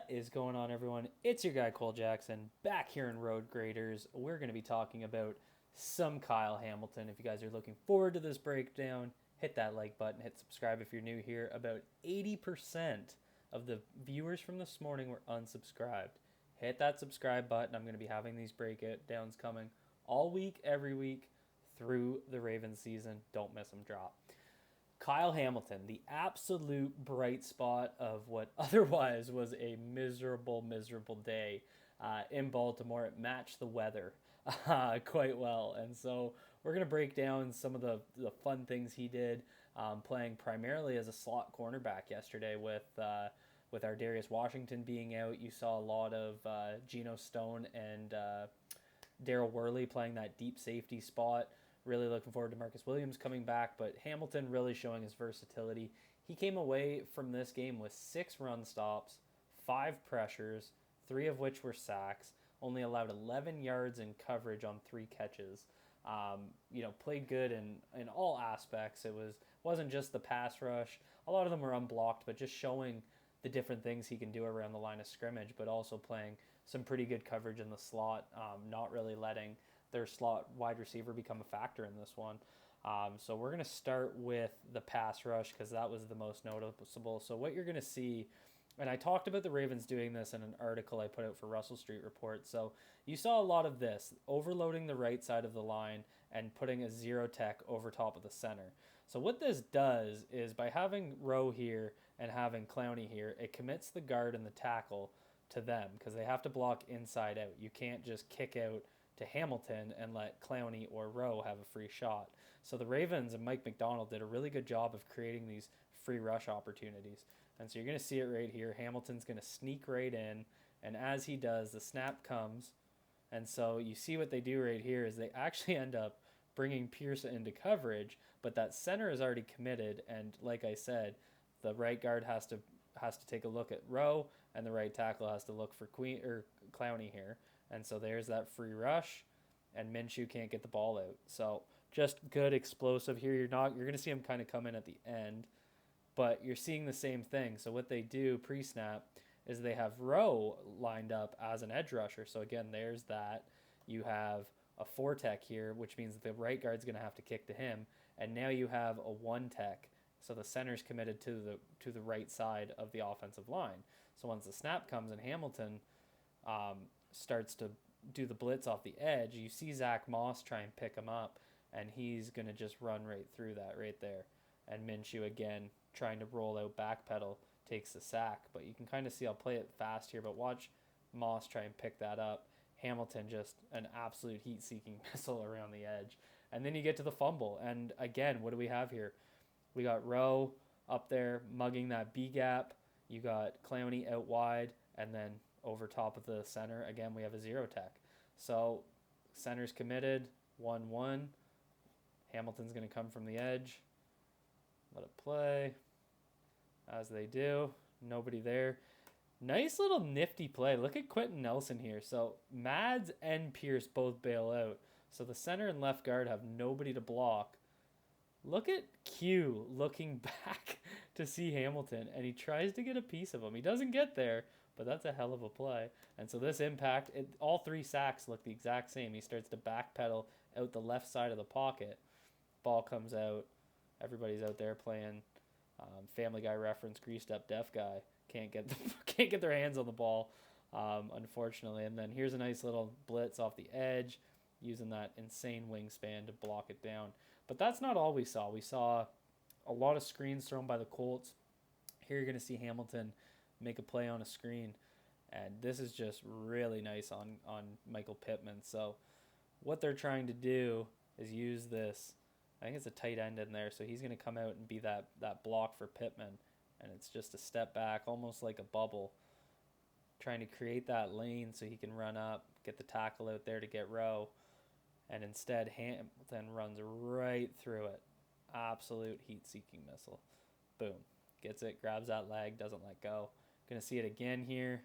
What is going on, everyone? It's your guy Cole Jackson back here in Road Graders. We're going to be talking about some Kyle Hamilton. If you guys are looking forward to this breakdown, hit that like button, hit subscribe if you're new here. About 80% of the viewers from this morning were unsubscribed. Hit that subscribe button. I'm going to be having these breakdowns coming all week, every week through the Ravens season. Don't miss them drop. Kyle Hamilton, the absolute bright spot of what otherwise was a miserable, miserable day in Baltimore. It matched the weather quite well. And so we're going to break down some of the fun things he did, playing primarily as a slot cornerback yesterday with our Darius Washington being out. You saw a lot of Geno Stone and Daryl Worley playing that deep safety spot. Really looking forward to Marcus Williams coming back, but Hamilton really showing his versatility. He came away from this game with 6 run stops, 5 pressures, 3 of which were sacks, only allowed 11 yards in coverage on 3 catches. Played good in all aspects. Wasn't just the pass rush. A lot of them were unblocked, but just showing the different things he can do around the line of scrimmage, but also playing some pretty good coverage in the slot, not really letting their slot wide receiver become a factor in this one. So we're going to start with the pass rush because that was the most noticeable. So what you're going to see, and I talked about the Ravens doing this in an article I put out for Russell Street Report. So you saw a lot of this, overloading the right side of the line and putting a zero tech over top of the center. So what this does is by having Rowe here and having Clowney here, it commits the guard and the tackle to them because they have to block inside out. You can't just kick out to Hamilton and let Clowney or Rowe have a free shot. So the Ravens and Mike McDonald did a really good job of creating these free rush opportunities. And so you're going to see it right here. Hamilton's going to sneak right in, and as he does, the snap comes. And so you see what they do right here is they actually end up bringing Pierce into coverage, but that center is already committed, and like I said, the right guard has to take a look at Rowe, and the right tackle has to look for Clowney here. And so there's that free rush, and Minshew can't get the ball out. So just good explosive here. You're going to see him kind of come in at the end, but you're seeing the same thing. So what they do pre-snap is they have Rowe lined up as an edge rusher. So again, there's that. You have a 4 tech here, which means that the right guard's going to have to kick to him, and now you have a 1 tech. So the center's committed to the right side of the offensive line. So once the snap comes and Hamilton starts to do the blitz off the edge, you see Zach Moss try and pick him up, and he's going to just run right through that right there. And Minshew, again, trying to roll out backpedal, takes the sack. But you can kind of see, I'll play it fast here, but watch Moss try and pick that up. Hamilton just an absolute heat-seeking missile around the edge. And then you get to the fumble. And again, what do we have here? We got Rowe up there mugging that B gap. You got Clowney out wide, and then over top of the center, again, we have a 0 tech. So center's committed, 1-1. Hamilton's going to come from the edge. Let it play. As they do. Nobody there. Nice little nifty play. Look at Quentin Nelson here. So Mads and Pierce both bail out. So the center and left guard have nobody to block. Look at Q looking back to see Hamilton, and he tries to get a piece of him. He doesn't get there, but that's a hell of a play. And so this impact, all 3 sacks look the exact same. He starts to backpedal out the left side of the pocket. Ball comes out. Everybody's out there playing Family Guy reference, greased up deaf guy. Can't get their hands on the ball, unfortunately. And then here's a nice little blitz off the edge, using that insane wingspan to block it down. But that's not all we saw. We saw a lot of screens thrown by the Colts. Here you're going to see Hamilton make a play on a screen. And this is just really nice on Michael Pittman. So what they're trying to do is use this. I think it's a tight end in there. So he's going to come out and be that block for Pittman. And it's just a step back, almost like a bubble, trying to create that lane so he can run up, get the tackle out there to get Rowe. And instead, Hamilton runs right through it. Absolute heat-seeking missile. Boom. Gets it, grabs that leg, doesn't let go. Going to see it again here.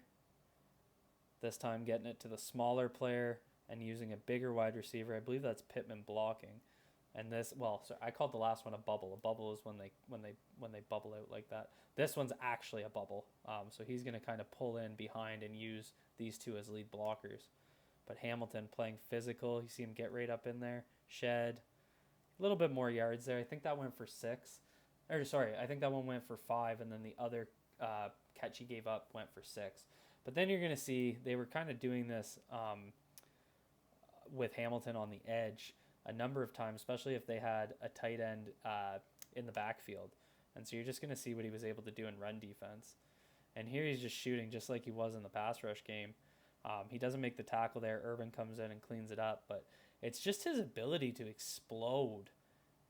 This time getting it to the smaller player and using a bigger wide receiver. I believe that's Pittman blocking. And this, well, sorry, I called the last one a bubble. A bubble is when they bubble out like that. This one's actually a bubble. So he's going to kind of pull in behind and use these two as lead blockers. But Hamilton playing physical. You see him get right up in there. Shed. A little bit more yards there. I think that went for 6. Or sorry, I think that one went for 5, and then the other catch he gave up went for 6. But then you're going to see they were kind of doing this with Hamilton on the edge a number of times, especially if they had a tight end in the backfield. And so you're just going to see what he was able to do in run defense. And here he's just shooting just like he was in the pass rush game. He doesn't make the tackle there. Urban comes in and cleans it up. But it's just his ability to explode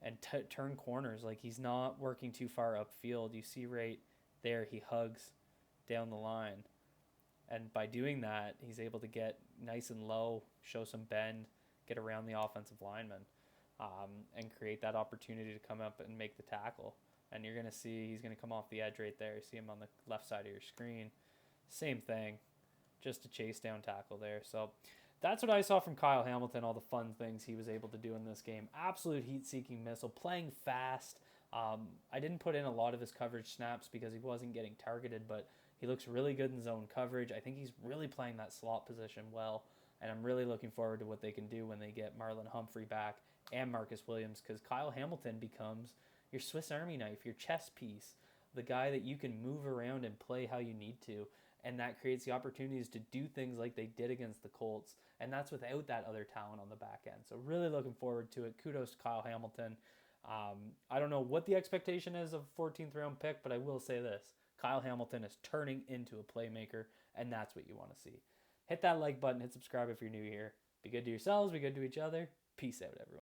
and turn corners. Like, he's not working too far upfield. You see right there he hugs down the line. And by doing that, he's able to get nice and low, show some bend, get around the offensive lineman, and create that opportunity to come up and make the tackle. And you're going to see he's going to come off the edge right there. You see him on the left side of your screen. Same thing, just a chase down tackle there. So that's what I saw from Kyle Hamilton, all the fun things he was able to do in this game. Absolute heat-seeking missile, playing fast. I didn't put in a lot of his coverage snaps because he wasn't getting targeted, but he looks really good in zone coverage. I think he's really playing that slot position well, and I'm really looking forward to what they can do when they get Marlon Humphrey back and Marcus Williams, because Kyle Hamilton becomes your Swiss Army knife, your chess piece, the guy that you can move around and play how you need to, and that creates the opportunities to do things like they did against the Colts, and that's without that other talent on the back end. So really looking forward to it. Kudos to Kyle Hamilton. I don't know what the expectation is of a 14th round pick, but I will say this. Kyle Hamilton is turning into a playmaker, and that's what you want to see. Hit that like button, hit subscribe if you're new here. Be good to yourselves, be good to each other. Peace out, everyone.